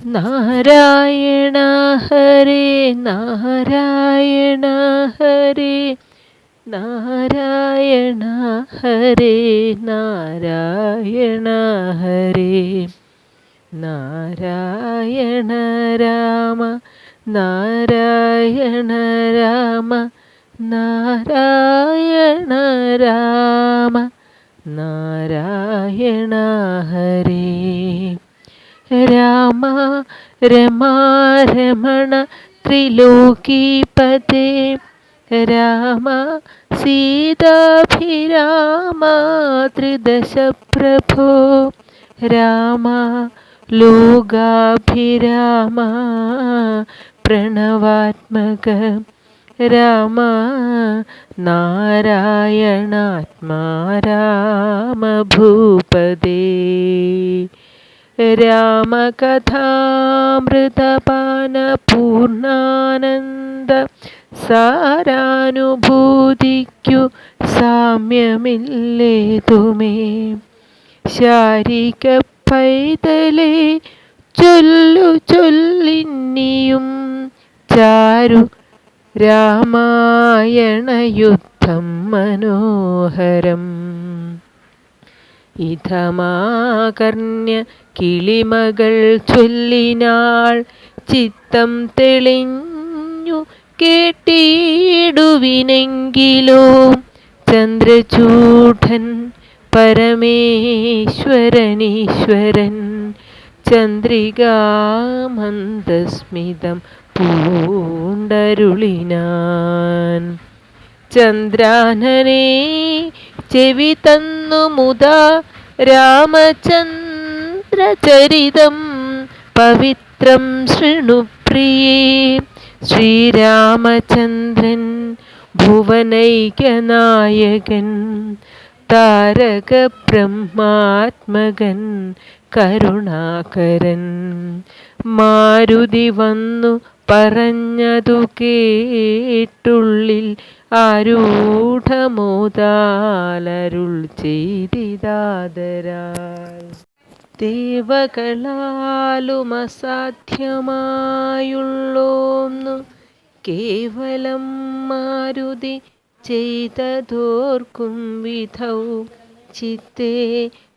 നാരായണ ഹരേ നാരായണ ഹരേ നാരായണ ഹരേ നാരായണ ഹരേ നാരായണ രാമ നാരായണ രാമ നാരായണ രാമ നാരായണ ഹരേ രാമ രമാരമണ ത്രിലോകീപതേ രാമ സീതാഭിരാമ ത്രിദശ പ്രഭോ രാമ ലോകാഭിരാമ പ്രണവാത്മക രാമ നാരായണാത്മാ രാമ ഭൂപദേ രാമകഥാമൃതപാന പൂർണ്ണാനന്ദ സാരാനുഭൂതിക്കു സാമ്യമില്ലേതുമേ ശാരിക പൈതലേ ചൊല്ലു ചൊല്ലിന്നിയും ചാരു രാമായണയുദ്ധം മനോഹരം ഇഥമാകർണ്യ കിളിമകൾ ചൊല്ലിനാൾ ചിത്തം തെളിഞ്ഞു കേട്ടിടുവിനെങ്കിലോ ചന്ദ്രചൂഢൻ പരമേശ്വരനീശ്വരൻ ചന്ദ്രികാമന്ദസ്മിതം പൂണ്ടരുളിനാൻ ചന്ദ്രാനനെ ചെവി തന്നു മുതാ രാമചന്ദ്രചരിതം പവിത്രം ശൃണുപ്രിയേ ശ്രീരാമചന്ദ്രൻ ഭുവനൈകനായകൻ താരക ബ്രഹ്മാത്മകൻ കരുണാകരൻ മാരുതി വന്നു പറഞ്ഞതു കേട്ടുള്ളിൽ ആരൂഢമോദാലരുൾ ചെയ്തിതാദരാൽ ദേവകളാലും അസാധ്യമായുള്ളോന്നു കേവലം മാരുതി ചെയ്തതോർക്കും വിധൗ ചിത്തേ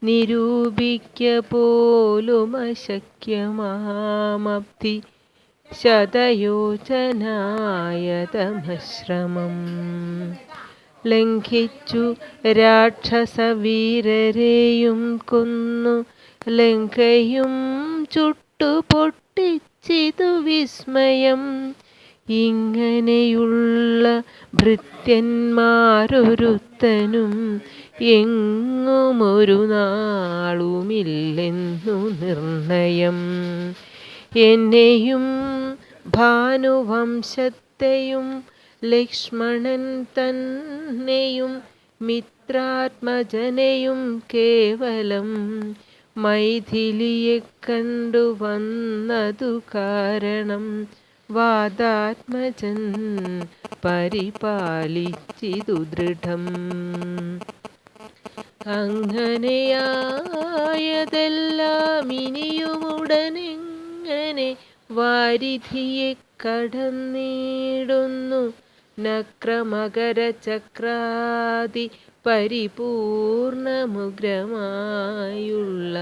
നിരൂപിക്ക പോലും അശക്യമാമബ്ധി ശതയോജനായതമശ്രമം ലംഘിച്ചു രാക്ഷസവീരരെയും കൊന്നു ലങ്കയും ചുട്ടുപൊട്ടിച്ചിതു വിസ്മയം ഇങ്ങനെയുള്ള ഭൃത്യന്മാരൊരുത്തനും എങ്ങുമൊരു നാളുമില്ലെന്നു നിർണയം എന്നെയും ഭാനുവംശത്തെയും ലക്ഷ്മണൻ തന്നെയും മിത്രാത്മജനെയും കേവലം മൈഥിലിയെ കണ്ടുവന്നതു കാരണം വാദാത്മജൻ പരിപാലിച്ചിതു ദൃഢം അങ്ങനെയായതെല്ലാം ഇനിയുമുടനെങ്ങനെ വാരിധിയെ കടന്നിടുന്നു നക്രമകര ചക്രാദി പരിപൂർണമുഗ്രമായുള്ള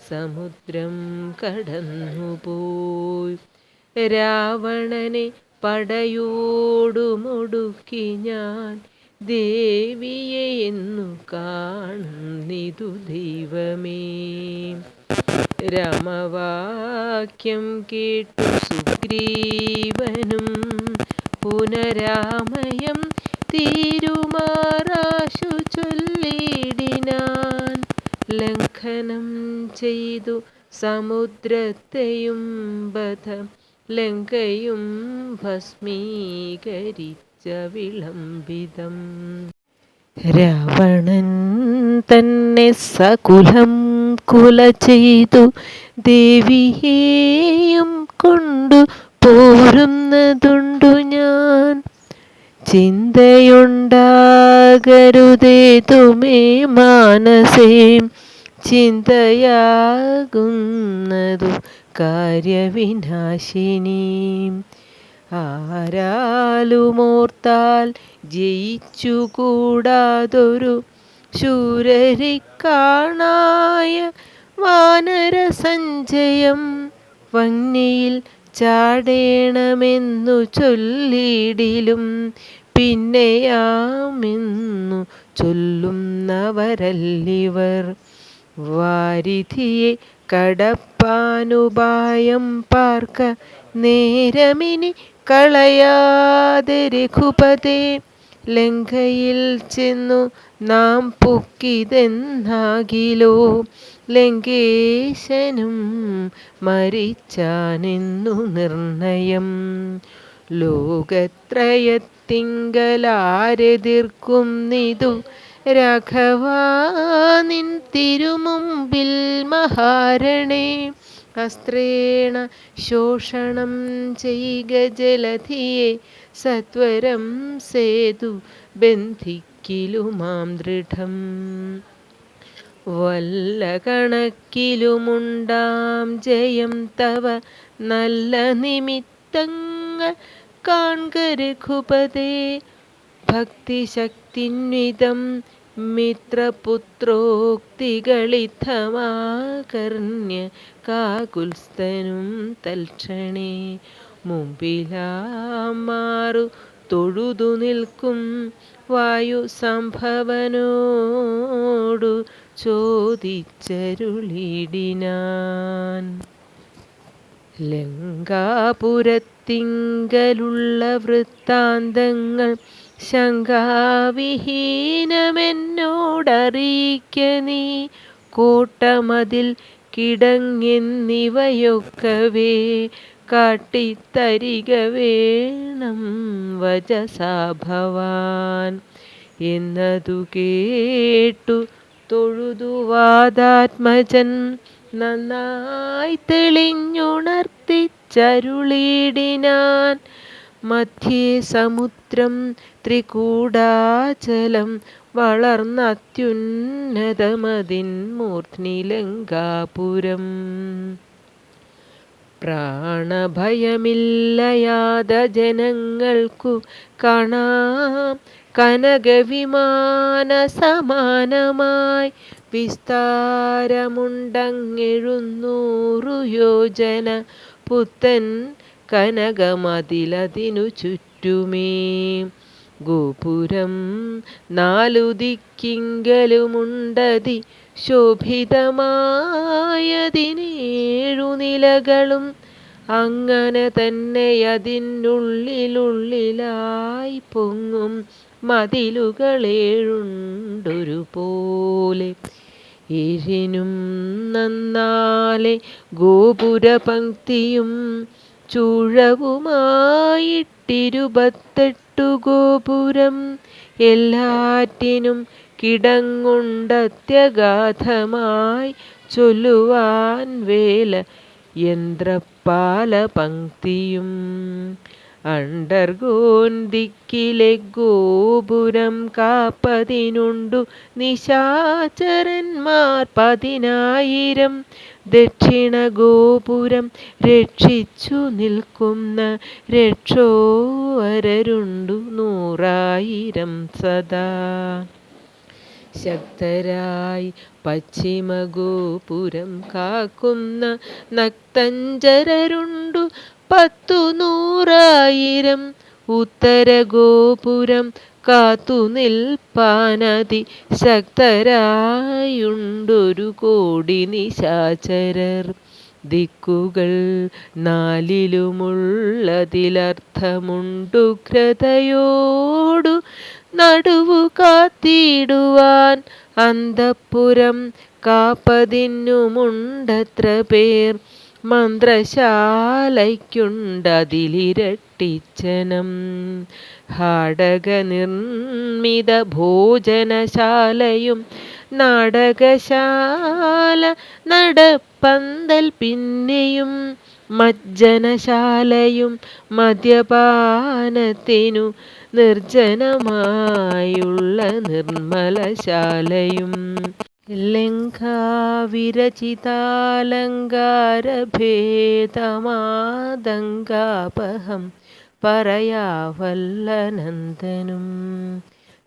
സമുദ്രം കടന്നുപോയി രാവണനെ പടയോടുമൊടുക്കി ഞാൻ ദേവിയെ എന്നു കാണുന്നിതു ദൈവമേ രാമവാക്യം കേട്ടു സുഗ്രീവനും പുനരാമയം തീരുമാറാശു ചൊല്ലിടിനാൻ ലംഘനം ചെയ്തു സമുദ്രത്തെയും ബധം ലങ്കയും ഭസ്മീകരിച്ച വിളംബിതം രാവണൻ തന്നെ സകുലം കുല ചെയ്തു ദേവിയെയും കൊണ്ടു പോരുന്നതുണ്ടു ഞാൻ ചിന്തയുണ്ടാകരുതേ തുമേ മാനസേ ചിന്തയാകുന്നതു കാര്യവിനാശിനീം. ആരാലുമോർത്താൽ ജയിച്ചുകൂടാതൊരു ശൂരരിക്കാണായ വാനരസഞ്ചയം. വന്യയിൽ ചാടേണമെന്നു ചൊല്ലിടിലും പിന്നെയാമെന്നു ചൊല്ലുന്നവരല്ലിവർ. വാരിധിയെ കടപ്പാനുപായം പാർക്ക നേരമിനി കളയാതെ രഘുപതേ. ലങ്കയിൽ ചെന്നു നാം പൊക്കിതെന്നാകിലോ ലങ്കേശനും മരിച്ചാനെന്നു നിർണയം. ലോകത്രയത്തിങ്കലാരെതിർക്കുന്നിതു രാഘവാ നിൻ തിരുമുമ്പിൽ മഹാരണേ. അസ്ത്രേണ ശോഷണം ചെയ്ക ജലധിയെ സത്വരം സേതു ബന്ധിക്കിലുമാം ദൃഢം. വല്ല കണക്കിലുമുണ്ടാം ജയം തവ നല്ല നിമിത്തങ്ങൾ കാൺക രഘുപതേ. ഭക്തിശക്തിന്വിതം മിത്രപുത്രോക്തികളിത്തമാകർണ്യ കാകുൽസ്ഥനും തൽക്ഷണേ. മുമ്പിലാമാറു തൊഴുതു നിൽക്കും വായു സംഭവനോടു ചോദിച്ചരുളിടിനാൻ. ലങ്കാപുരത്തിങ്കലുള്ള വൃത്താന്തങ്ങൾ ശങ്കാവിഹീനമെന്നോടറിയിക്ക നീ. കോട്ടമതിൽ കിടങ്ങെന്നിവയൊക്കവേ കാട്ടിത്തരിക വേണം വചസാ ഭവാൻ. എന്നതു കേട്ടു തൊഴുതു വാദാത്മജൻ നന്നായി തെളിഞ്ഞുണർത്തിച്ചരുളിടിനാൻ. മധ്യേ സമുദ്രം ത്രികൂടാചലം വളർന്നത്യുന്നതമതിൻ മൂർധ്നി ലങ്കാപുരം. പ്രാണഭയമില്ലയാത ജനങ്ങൾക്കു കാണാം കനകവിമാന സമാനമായി. വിസ്താരമുണ്ടങ്ങെഴുന്നൂറു യോജന പുത്തൻ കനകമതിലതിനു ചുറ്റുമേ. ഗോപുരം നാലു ദിക്കിങ്കലുമുണ്ടതി ശോഭിതമായതിനേഴു നിലകളും. അങ്ങനെ തന്നെയതിനുള്ളിലുള്ളിലായി പൊങ്ങും മതിലുകളേഴുണ്ടൊരു പോലെ. ഏഴിനും നന്നാലെ ഗോപുരപംക്തിയും ചൂഴവുമായിട്ടിരുപത്തെട്ടു ഗോപുരം. എല്ലാറ്റിനും കിടങ്ങുണ്ടത്യഗാധമായി ചൊല്ലുവാൻ വേല യന്ത്രപാല പംക്തിയും. അണ്ടർഗോൻ ദിക്കിലെ ഗോപുരം കാപ്പതിനുണ്ടു നിശാചരന്മാർ 10,000. ദക്ഷിണ ഗോപുരം രക്ഷിച്ചു നിൽക്കുന്ന രക്ഷോവരരുണ്ടു 100,000 സദാ. ശക്തരായി പശ്ചിമഗോപുരം കാക്കുന്ന നക്തഞ്ചരരുണ്ടു 10,100,000. ഉത്തരഗോപുരം കാത്തു നിൽപ്പാനതി ശക്തരായുണ്ടൊരു കോടി നിശാചരർ. ദിക്കുകൾ നാലിലുമുള്ളതിലർത്ഥമുണ്ടുഗ്രതയോടു നടുവു കാത്തിടുവാൻ. അന്തഃപുരം കാപ്പതിന്നുമുണ്ടത്ര പേർ മന്ത്രശാലയ്ക്കുണ്ടതിലിരട്ടിച്ചനം. ഹാടക നിർമ്മിത ഭോജനശാലയും നാടകശാല നടപ്പന്തൽ പിന്നെയും മജ്ജനശാലയും മദ്യപാനത്തിനു നിർജ്ജനമായുള്ള നിർമ്മലശാലയും. ലങ്കാവിരചിതാലങ്കാരഭേദമാതങ്കാപഹം പറയാവല്ല നന്ദനും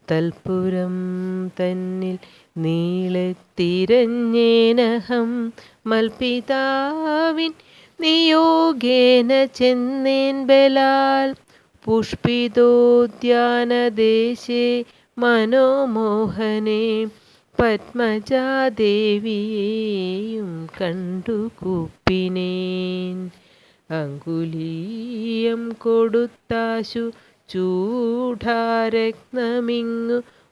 തൽപുരം തന്നിൽ നീളെ തിരഞ്ഞേനഹം മൽപിതാവിൻ നിയോഗേന ചെന്നേൻ ബലാൽ പുഷ്പിതോദ്യാനദേശേ മനോമോഹനേ പത്മജാദേവിയെയും കണ്ടു കൂപ്പിനേൻ അങ്കുലീയം കൊടുത്താശു ചൂഢാരത്നമിങ്ങു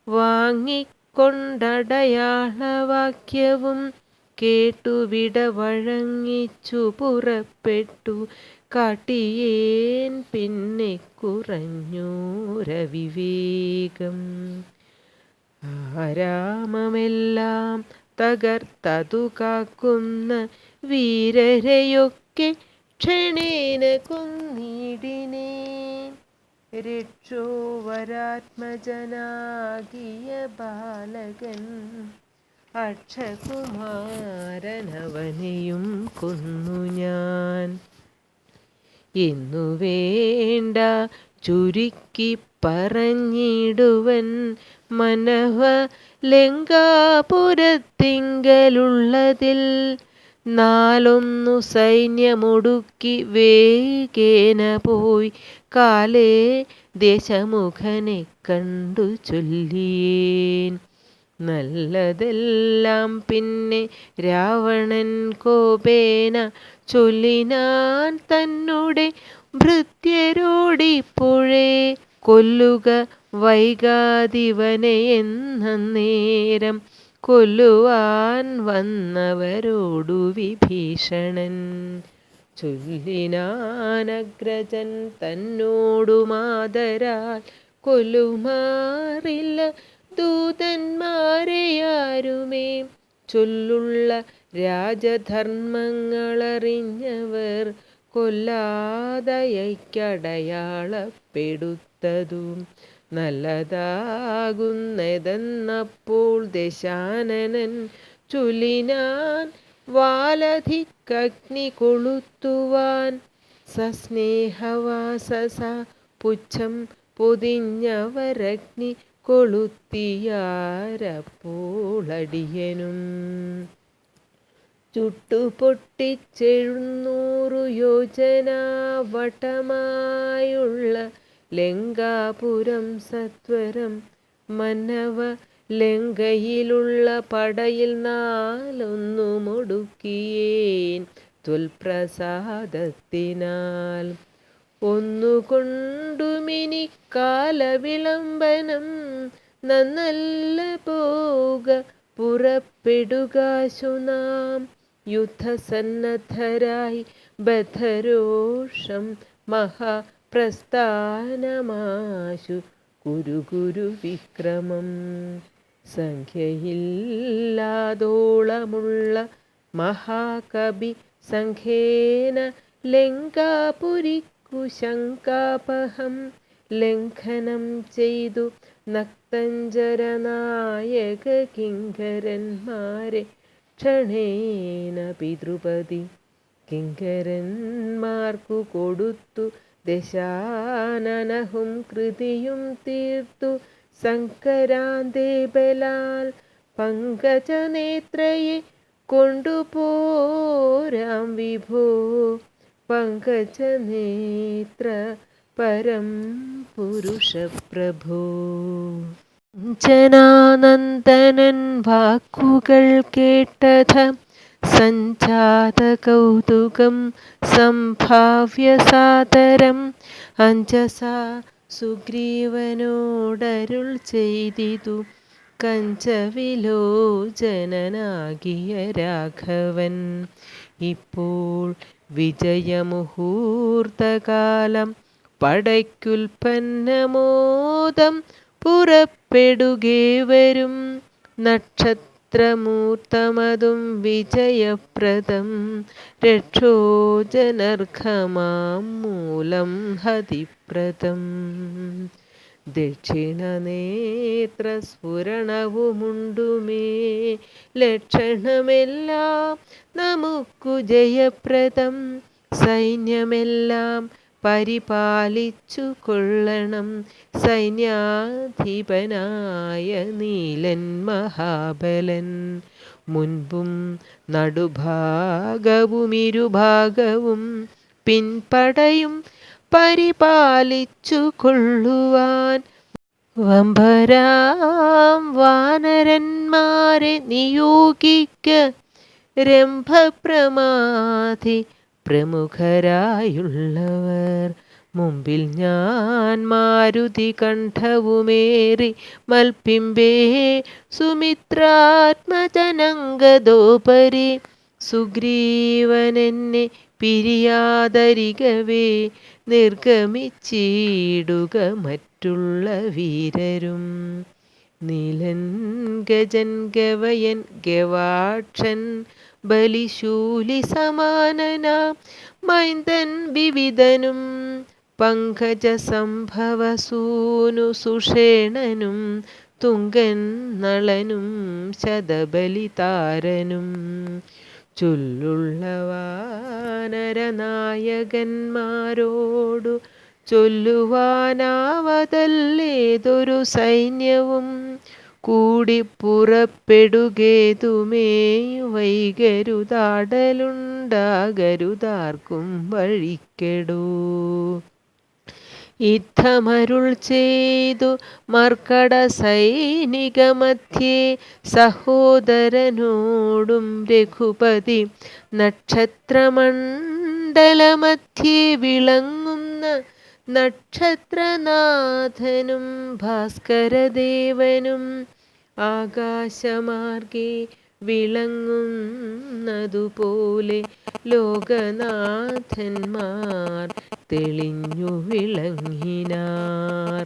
വാങ്ങിക്കൊണ്ടടയാളവാക്യവും കേട്ടു വിട വഴങ്ങിച്ചു പുറപ്പെട്ടു കാട്ടിയേൻ പിന്നെ കുറഞ്ഞോരവിവേകം ആരാമമെല്ലാം തകർത്തതു കാക്കുന്ന വീരരെയൊക്കെ ക്ഷണേന കൊന്നിടിനേൻ രക്ഷോവരാത്മജനാകിയ ബാലകൻ അക്ഷകുമാരനവനെയും കൊന്നു ഞാൻ എന്നു വേണ്ട ചുരുക്കി പറഞ്ഞിടുവൻ മനവ ലങ്കാപുരത്തിങ്കലുള്ളതിൽ നാലൊന്നു സൈന്യമൊടുക്കി വേഗേന പോയി കാലേ ദേശമുഖനെ കണ്ടു ചൊല്ലിയേൻ നല്ലതെല്ലാം പിന്നെ രാവണൻ കോപേന ചൊല്ലിനാൻ തന്നോടെ ഭൃത്യരോടിപ്പോഴേ കൊല്ലുക വൈകാതിവനെ എന്ന നേരം കൊല്ലുവാൻ വന്നവരോടു വിഭീഷണൻ ചൊല്ലിനാനഗ്രജൻ തന്നോടു മാതരാൽ കൊല്ലുമാറില്ല ദൂതന്മാരെയാരുമേ ചൊല്ലുള്ള രാജധർമ്മങ്ങളറിഞ്ഞവർ കൊല്ലാതയക്കടയാളപ്പെടുത്തതും നല്ലതാകുന്നതെന്നപ്പോൾ ദശാനനൻ ചൊല്ലിനാൻ വാലധിക്കഗ്നി കൊളുത്തുവാൻ സസ്നേഹവാസസ പുച്ഛം പൊതിഞ്ഞവരഗ്നി കൊളുത്തിയാരപ്പോളടിയനും ചുട്ടുപൊട്ടിച്ചെഴുന്നൂറു യോജന വട്ടമായുള്ള ലങ്കാപുരം സത്വരം മന്നവ ലങ്കയിലുള്ള പടയിൽ നാലൊന്നു മുടുക്കിയേൻ ത്വൽപ്രസാദത്തിനാൽ ഒന്നുകൊണ്ടുമിനി കാലവിളംബനം നന്നല്ല പോക പുറപ്പെടുകാശു നാം യുദ്ധസന്നദ്ധരായി ബദ്ധരോഷം മഹാപ്രസ്ഥാനമാശു കുരു വിക്രമം സംഖ്യയില്ലാതോളമുള്ള മഹാകവി സംഖ്യേന ലങ്കാപുരിക്കു ശങ്കാപഹം ലംഘനം ചെയ്തു നക്തഞ്ചരനായക കിങ്കരന്മാരെ ക്ഷണേന പിതൃപതി കിങ്കരന്മാർക്കു കൊടുത്തു ദശാനനഹും കൃതിയും തീർത്തു ശങ്കരാന്തേ ബലാൽ പങ്കജനേത്രയെ കൊണ്ടുപോരാം വിഭോ പങ്കജനേത്ര പരം പുരുഷപ്രഭോ ജനാനന്ദനൻ വാക്കുകൾ കേട്ടഥ സഞ്ജാത കൗതുകം സംഭാവ്യ സാദരം അഞ്ജസാ സുഗ്രീവനോടരുൾ ചെയ്തിതു കഞ്ചവിലോചനനാകിയ രാഘവൻ ഇപ്പോൾ വിജയമുഹൂർത്തകാലം പടയ്ക്കുൽപ്പന്നമോദം പുറപ്പെടുകേ വരും നക്ഷത്രമൂർത്തമതും വിജയപ്രദം രക്ഷോജനർഘമാം മൂലം ഹതിപ്രദം ദക്ഷിണനേത്രസ്ഫുരണവുമുണ്ടുമേ. ലക്ഷണമെല്ലാം നമുക്കു ജയപ്രദം. സൈന്യമെല്ലാം പരിപാലിച്ചു കൊള്ളണം. സൈന്യാധിപനായ നീലൻ മഹാബലൻ മുൻപും നടുഭാഗവും ഇരുഭാഗവും പിൻപടയും പരിപാലിച്ചു കൊള്ളുവാൻ വമ്പരാം വാനരന്മാരെ നിയോഗിക്ക. രംഭപ്രമാധി പ്രമുഖരായുള്ളവർ മുമ്പിൽ ഞാൻ മാരുതി കണ്ഠവുമേറി മൽപ്പിമ്പേ. സുമിത്രാത്മജനങ്കദോപരി സുഗ്രീവനെന്നെ പിരിയാതരികവേ നിർഗമിച്ചിടുക മറ്റുള്ള വീരരും. നീലൻ ഗജൻ ഗവയൻ ഗവാക്ഷൻ ബലിശൂലി സമാനനാം മൈന്ദൻ വിവിധനും പങ്കജ സംഭവസൂനു സുഷേണനും തുങ്കൻ നളനും ശതബലിതാരനും ചൊല്ലുള്ള വാനരനായകന്മാരോടു ചൊല്ലുവാനാവതല്ലേതൊരു സൈന്യവും കൂടി പുറപ്പെടുകേതുമേ. വൈകരുതാടലുണ്ടാകരുതാർക്കും വഴിക്കെടൂ. യുദ്ധമരുൾ ചെയ്തു മർക്കട സൈനികമധ്യേ സഹോദരനോടും രഘുപതി നക്ഷത്രമണ്ഡലമധ്യേ വിളങ്ങുന്ന നക്ഷത്രനാഥനും ഭാസ്കരദേവനും ആകാശമാർഗേ വിളങ്ങുന്നതുപോലെ ലോകനാഥന്മാർ തെളിഞ്ഞു വിളങ്ങിനാർ.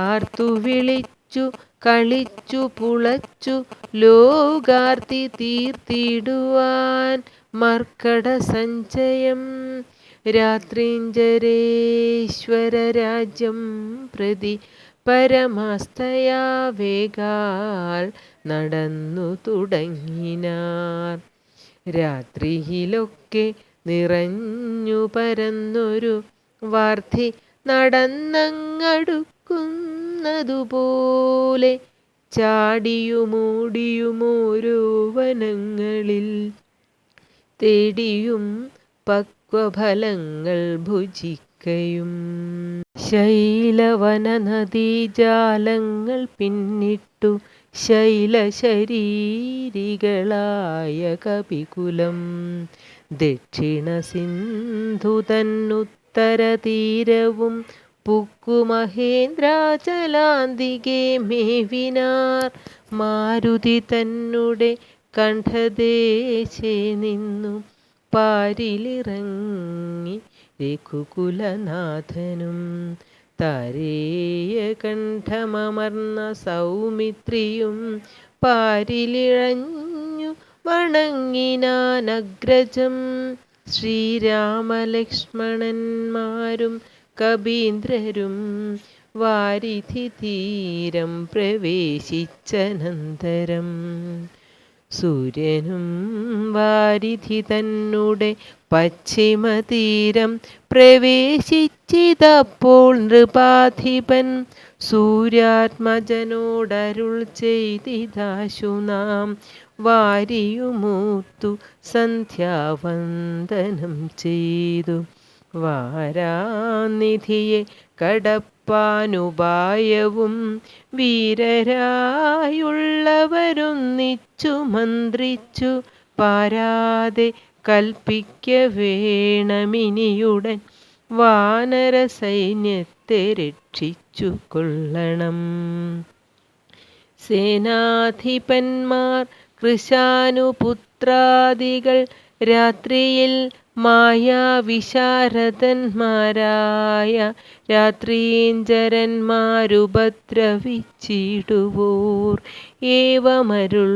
ആർത്തു വിളിച്ചു കളിച്ചു പുളച്ചു ലോകാർത്തി തീർത്തിടുവാൻ മർക്കട സഞ്ചയം രാത്രിഞ്ചരേശ്വര രാജ്യം പ്രതി പരമാസ്തയാ വേഗാൽ നടന്നു തുടങ്ങിനാർ. രാത്രിയിലൊക്കെ നിറഞ്ഞു പരന്നൊരു വാർധി നടന്നങ്ങടുക്കുന്നതുപോലെ ചാടിയുമൂടിയുമോരോ വനങ്ങളിൽ തേടിയും പക്വഫലങ്ങൾ ഭുജിക്കയും ശൈലവനനദീജാലങ്ങൾ പിന്നിട്ടു ശൈലശരീരികളായ കപികുലം ദക്ഷിണ സിന്ധു തന്നുത്തരതീരവും പുക്കു മഹേന്ദ്രാചലാന്തികെ മേവിനാർ. മാരുതി തന്നെ കണ്ഠദേശേ നിന്നു പാരിലിറങ്ങി രഘുകുലനാഥനും താരേയ കണ്ഠമമർന്ന സൗമിത്രിയും പാരിലിഴഞ്ഞു വണങ്ങിനാനഗ്രജം. ശ്രീരാമലക്ഷ്മണന്മാരും കബീന്ദ്രരും വാരിധി തീരം പ്രവേശിച്ചനന്തരം സൂര്യനും വാരിധി തന്നെ പശ്ചിമതീരം പ്രവേശിച്ചിതപ്പോൾ നൃപാധിപൻ സൂര്യാത്മജനോടരുൾ ചെയ്തിതാശു നാം വാരിയുമൂർത്തു സന്ധ്യാവന്ദനം ചെയ്തു വാരാനിധിയെ കടപ്പാനുപായവും വീരരായുള്ളവരൊന്നിച്ചു മന്ത്രിച്ചു പാരാതെ കൽപ്പിക്ക വേണമിനിയുടൻ വാനര സൈന്യത്തെ രക്ഷിച്ചു കൊള്ളണം. സേനാധിപന്മാർ കൃശാനുപുത്രാദികൾ രാത്രിയിൽ മായാവിശാരദന്മാരായ രാത്രീഞ്ചരന്മാരുപദ്രവിച്ചിടുവോർ ഏവമരുൾ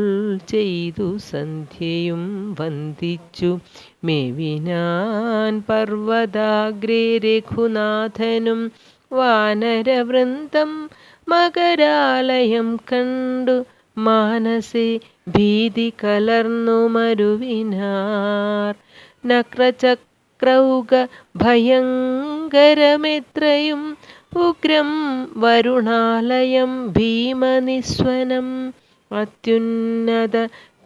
ചെയ്തു സന്ധ്യയും വന്ദിച്ചു മേവിനാൻ പർവ്വതാഗ്രേ രഘുനാഥനും വാനരവൃന്ദം മകരാലയം കണ്ടു മാനസേ ഭീതി കലർന്നു മരുവിനാർ. നക്രചക്രൗക ഭയങ്കരമെത്രയും ഉഗ്രം വരുണാലയം ഭീമനിസ്വനം അത്യുന്നത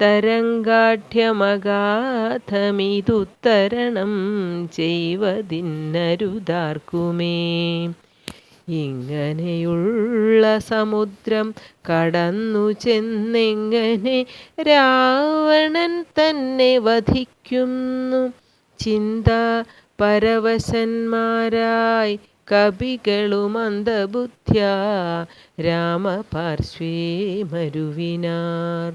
തരംഗാഢ്യമഗാധമിതുത്തരണം ചെയ്വതിന്നരുതാർക്കുമേ. ഇങ്ങനെയുള്ള സമുദ്രം കടന്നു ചെന്നെങ്ങനെ രാവണൻ തന്നെ വധിക്കുന്നു ചിന്താ പരവശന്മാരായി കപികളും മന്ദബുദ്ധ്യാ രാമപാർശ്വേ മരുവിനാർ.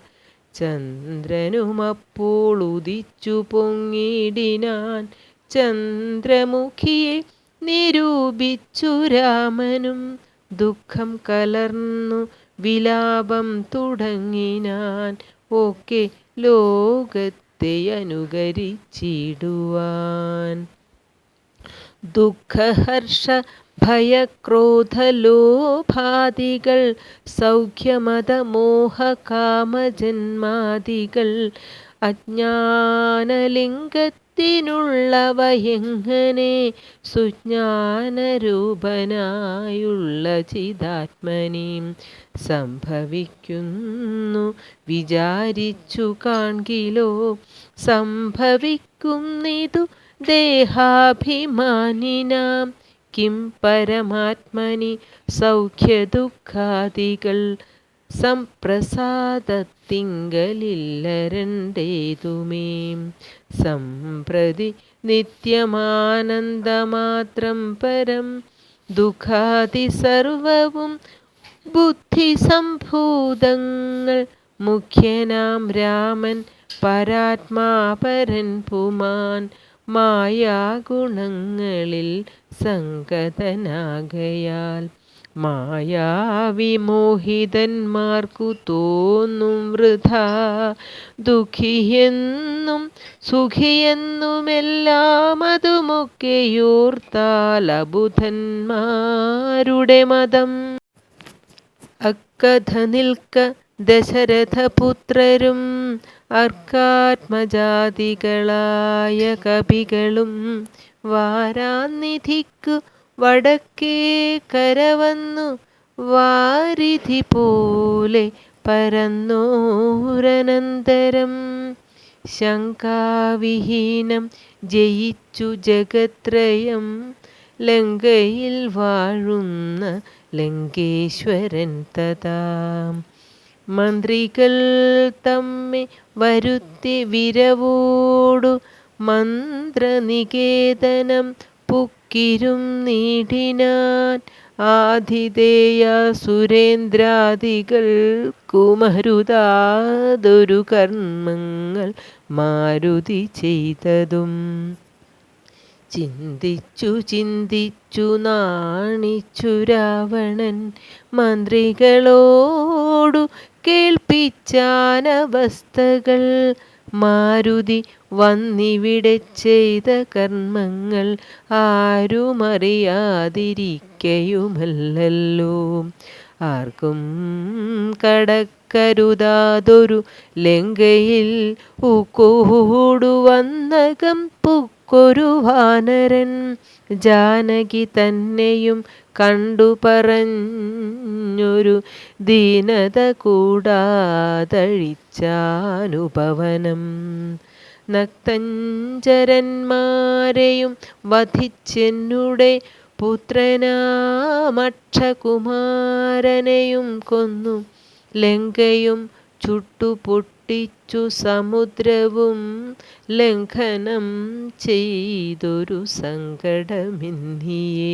ചന്ദ്രനുമപ്പോൾ ഉദിച്ചു പൊങ്ങിടിനാൻ ചന്ദ്രമുഖിയെ നിരൂപിച്ചു രാമനും. ദുഃഖം കലർന്നു വിലാപം തുടങ്ങിനാൻ ഒക്കെ ലോകത്തെ അനുകരിച്ചിടുവാൻ. ദുഃഖഹർഷ ഭയക്രോധലോഭാദികൾ സൗഖ്യമതമോഹകാമജന്മാദികൾ അജ്ഞാനലിംഗത്തിനുള്ളവയെങ്ങനെ സുജ്ഞാനരൂപനായുള്ള ചിദാത്മനി സംഭവിക്കുന്നു വിചാരിച്ചു കാൺകിലോ. സംഭവിക്കുന്നിതു ദേഹാഭിമാനിനാം കിം പരമാത്മനി സൗഖ്യദുഃഖാദികൾ സംപ്രസാദത്തിങ്കലില്ലരണ്ടേതുമേ. സംപ്രതി നിത്യമാനന്ദമാത്രം പരം ദുഃഖാദി സർവവും ബുദ്ധിസംഭൂതങ്ങൾ മുഖ്യനാം രാമൻ പരാത്മാപരൻ പുമാൻ മായാഗുണങ്ങളിൽ സംഗതനാകയാൽ. മായാവിമോഹിതന്മാർക്കു തോന്നും വൃഥാ ദുഃഖിയെന്നും സുഖിയെന്നുമെല്ലാം അതുമൊക്കെയോർത്താൽ അബുധന്മാരുടെ മതം. അക്കഥ നിൽക്ക ദശരഥപുത്രരും അർക്കാത്മജാതികളായ കപികളും വാരാനിധിക്കു വടക്കേ കരവന്നു വാരിധി പോലെ പരന്നോരനന്തരം. ശങ്കാവിഹീനം ജയിച്ചു ജഗത്രയം ലങ്കയിൽ വാഴുന്ന ലങ്കേശ്വരൻ തഥാ. മന്ത്രികൾ തമ്മെ വരുത്തി വിരവോടു മന്ത്രനികേതനം പുക്കിരും നീടിനാൻ. ആതിഥേയ സുരേന്ദ്രാദികൾ കുമരുതാതൊരു കർമ്മങ്ങൾ മാരുതി ചെയ്തതും. ചിന്തിച്ചു ചിന്തിച്ചു നാണിച്ചു രാവണൻ മന്ത്രികളോടു കേൾപ്പിച്ചാനവസ്ഥകൾ. മാരുതി വന്നിവിടെ ചെയ്ത കർമ്മങ്ങൾ ആരുമറിയാതിരിക്കയുമല്ലല്ലോ. ആർക്കും കടക്കരുതാതൊരു ലങ്കയിൽ ഊക്കോടു വന്നകം പുക്കൊരു വാനരൻ. ജാനകി തന്നെയും കണ്ടു പറഞ്ഞൊരു ദീനത കൂടാതഴിച്ചാനുപവനം. നക്തഞ്ചരന്മാരെയും വധിച്ചെന്നുടെ പുത്രനാമക്ഷകുമാരനെയും കൊന്നു. ലങ്കയും ചുട്ടുപൊട്ടിച്ചു സമുദ്രവും ലംഘനം ചെയ്തൊരു സങ്കടമെന്നിയേ.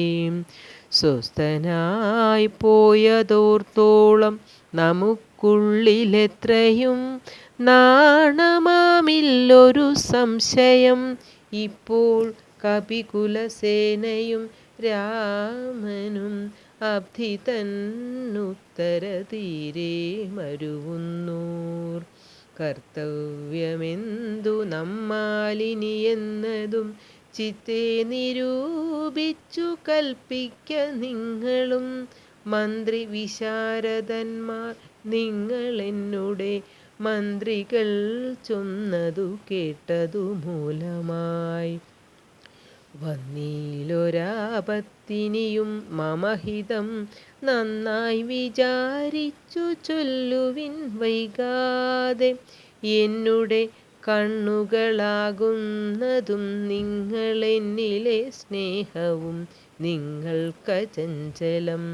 സ്വസ്ഥനായി പോയതോർത്തോളം നമുക്കുള്ളിലെത്രയും നാണമാമില്ലൊരു സംശയം. ഇപ്പോൾ കപികുലസേനയും രാമനും അബ്ധി തന്നുത്തരതീരെ മരുവുന്നൂർ. കർത്തവ്യമെന്തു നമ്മാലിനി എന്നതും ചിത്തെ നിരൂപിച്ചു കൽപ്പിക്ക നിങ്ങളും മന്ത്രി വിശാരദന്മാർ നിങ്ങളെന്നുടെ മന്ത്രികൾ ചൊന്നതു കേട്ടതു മൂലമായി വന്നീലൊരാപത്തിനിയും മമഹിതം നന്നായി വിചാരിച്ചു ചൊല്ലുവിൻ വൈകാതെ എന്നുടെ കണ്ണുകളാകുന്നതും നിങ്ങളെന്നിലെ സ്നേഹവും നിങ്ങൾക്കചഞ്ചലം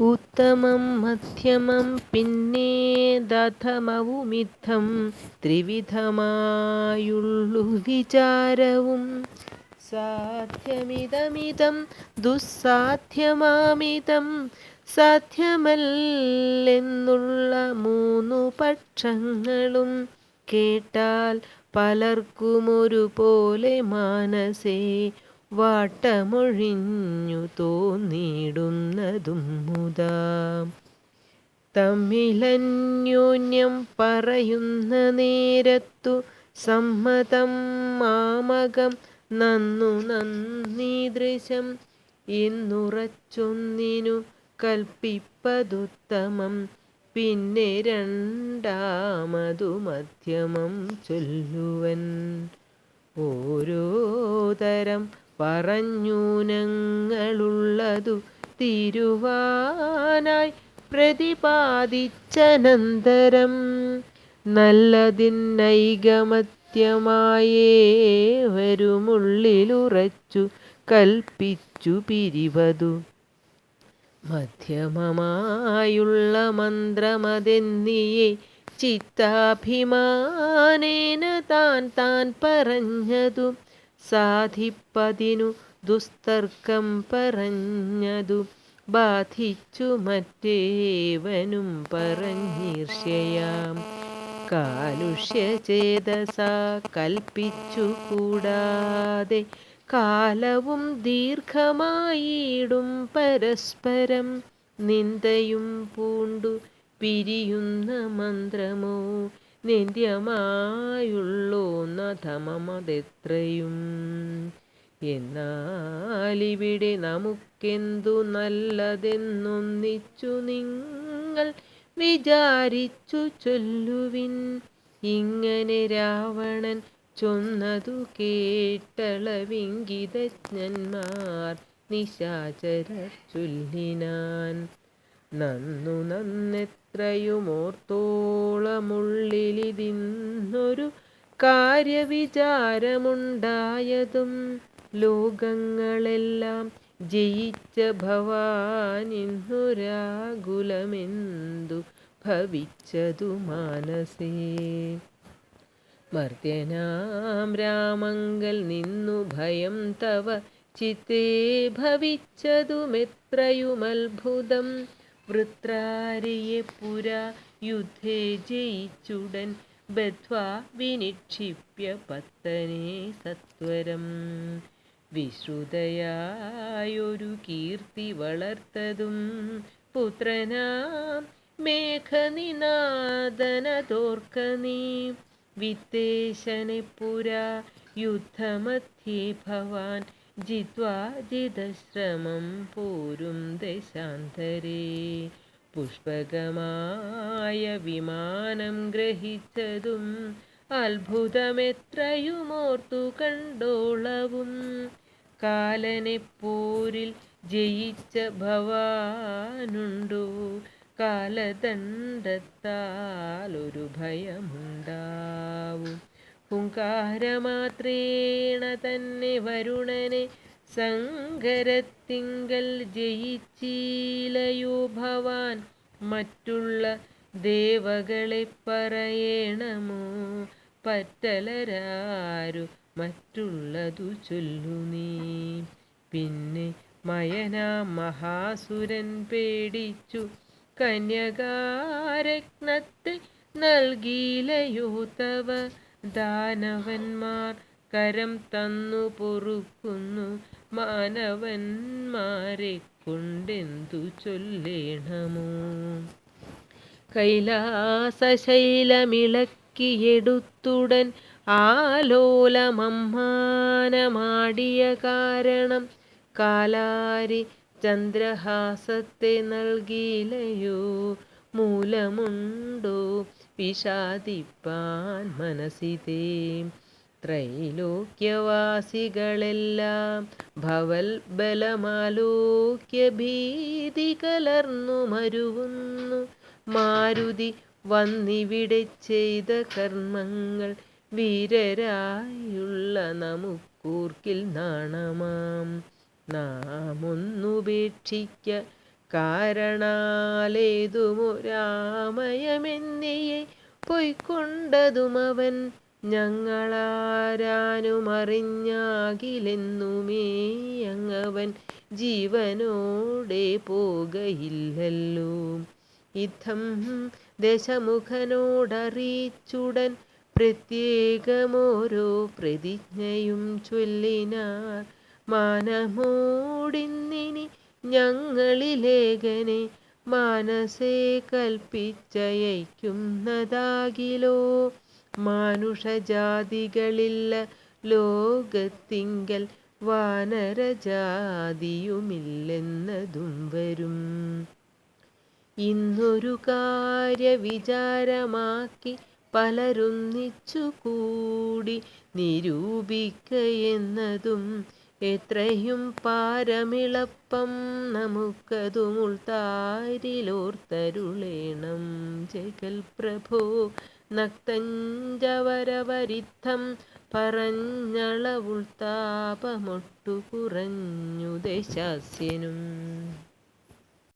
ഉത്തമം മധ്യമം പിന്നേദധമവുമിത്തം ത്രിവിധമായുള്ളു വിചാരവും സാധ്യമിതമിതം ദുസ്സാധ്യമാമിതം സാധ്യമല്ലെന്നുള്ള മൂന്നു പക്ഷങ്ങളും കേട്ടാൽ പലർക്കുമൊരുപോലെ മാനസേ വാട്ടമൊഴിഞ്ഞു തോന്നിടുന്നതും മുതാ തമ്മിലന്യോന്യം പറയുന്ന നേരത്തു സമ്മതം മാമകം നന്നു നന്ദീദൃശം എന്നുറച്ചൊന്നിനു കൽപ്പിപ്പതുത്തമം പിന്നെ രണ്ടാമതു മധ്യമം ചൊല്ലുവൻ ഓരോ തരം പറഞ്ഞൂനങ്ങളുള്ളതു തിരുവാനായി പ്രതിപാദിച്ചനന്തരം നല്ലതിന്നൈകമത്യമായേവരുമുള്ളിലുറച്ചു കൽപ്പിച്ചു പിരിവതു മധ്യമമായുള്ള മന്ത്രമതെന്നിയെ ചിത്താഭിമാനേന താൻ പറഞ്ഞതു സാധിപ്പതിനു ദുസ്തർക്കം പറഞ്ഞതു ബാധിച്ചു മറ്റേവനും പറഞ്ഞീർഷ്യയാം കാലുഷ്യചേതസാ കൽപ്പിച്ചു കൂടാതെ കാലവും ദീർഘമായിടും പരസ്പരം നിന്ദയും പൂണ്ടു പിരിയുന്ന മന്ത്രമോ നിന്ദ്യമായുള്ളോന്നധമമതെത്രയും എന്നാലിവിടെ നമുക്കെന്തു നല്ലതെന്നൊന്നിച്ചു നിങ്ങൾ വിചാരിച്ചു ചൊല്ലുവിൻ ഇങ്ങനെ രാവണൻ ചൊന്നതു കേട്ടളവിംഗിതജ്ഞന്മാർ നിശാചരർ ചൊല്ലിനാൻ നന്നു നന്നെത്രയുമോർത്തോളമുള്ളിലിതിന്നൊരു കാര്യവിചാരമുണ്ടായതും ലോകങ്ങളെല്ലാം ജയിച്ച ഭവാനിന്നൊരാകുലമെന്തു ഭവിച്ചതു മാനസേ മർത്യനാം രാമങ്കൽ നിന്നു ഭയം തവ ചിത്തേ ഭവിച്ചതുമെത്രയുമത്ഭുതം വൃത്രാരിയെ പുരാ യുദ്ധേ ജയിച്ചുടൻ ബദ്ധ്വാ വിനിക്ഷിപ്യ പത്തനെ സത്വരം വിശ്രുതയായൊരു കീർത്തി വളർത്തതും പുത്രനാം മേഘനിനാദനതോർക്ക നീ വിത്തേശനെ പുരാ യുദ്ധമധ്യേ ഭവാൻ ജിത്വാ ജിതശ്രമം പോരും ദശാന്തരേ പുഷ്പകമായ വിമാനം ഗ്രഹിച്ചതും അത്ഭുതമെത്രയുമോർത്തു കണ്ടോളവും കാലനെ പോരിൽ ജയിച്ച ഭവാനുണ്ടോ കാലദണ്ഡത്താലൊരു ഭയമുണ്ടാവും ഹുങ്കാരമാത്രേണ തന്നെ വരുണനെ സങ്കരത്തിങ്കൽ ജയിച്ചീലയോ ഭവാൻ മറ്റുള്ള ദേവകളെ പറയണമോ പറ്റലരാരു മറ്റുള്ളതു ചൊല്ലു നീ പിന്നെ മയനാം മഹാസുരൻ പേടിച്ചു കന്യകാരത്നത്തെ നൽകിയിലയോ തവ ദാനവന്മാർ കരം തന്നു പൊറുക്കുന്നു മാനവന്മാരെ കൊണ്ടെന്തു ചൊല്ലേണമോ കൈലാസശൈലമിളക്കിയെടുത്തുടൻ ആലോലമമ്മാനമാടിയ കാരണം കാലാരി ചന്ദ്രഹാസത്തെ നൽകിയില്ലയോ? മൂലമുണ്ടോ വിഷാദിപ്പാൻ മനസ്സിതേ? ത്രൈലോക്യവാസികളെല്ലാം ഭവൽ ബലമാലോക്യ ഭീതി കലർന്നു മരുവുന്നു. മാരുതി വന്നിവിടെ ചെയ്ത കർമ്മങ്ങൾ വീരരായുള്ള നമുക്കൂർക്കിൽ നാണമാം. നാം ഒന്നുപേക്ഷിക്ക കാരണാലേതുമൊരാമയമെന്നിയെ പൊയ്ക്കൊണ്ടതുമവൻ ഞങ്ങളാരാനുമറിഞ്ഞാകിലെന്നുമേ അങ്ങവൻ ജീവനോടെ പോകയില്ലല്ലോ. ഇത്തം ദശമുഖനോടറിയിച്ചുടൻ പ്രത്യേകമോരോ പ്രതിജ്ഞയും ചൊല്ലിനാർ. മാനമോടിന്നിനി ഞങ്ങളിലേകനെ മാനസേ കൽപ്പിച്ചയയ്ക്കുന്നതാകിലോ? മാനുഷജാതികളില്ല ലോകത്തിങ്കൽ വാനരജാതിയുമില്ലെന്നതും വരും. ഇന്നൊരു കാര്യവിചാരമാക്കി പലരൊന്നിച്ചുകൂടി നിരൂപിക്കയെന്നതും എത്രയും പാരമിളപ്പം നമുക്കതുമുൾത്താരിലോർത്തരുളേണം. ജഗൽപ്രഭോ നക്തഞ്ചവരവരിത്തം പറഞ്ഞളവുൾത്താപമൊട്ടു കുറഞ്ഞു ദശാസ്യനും.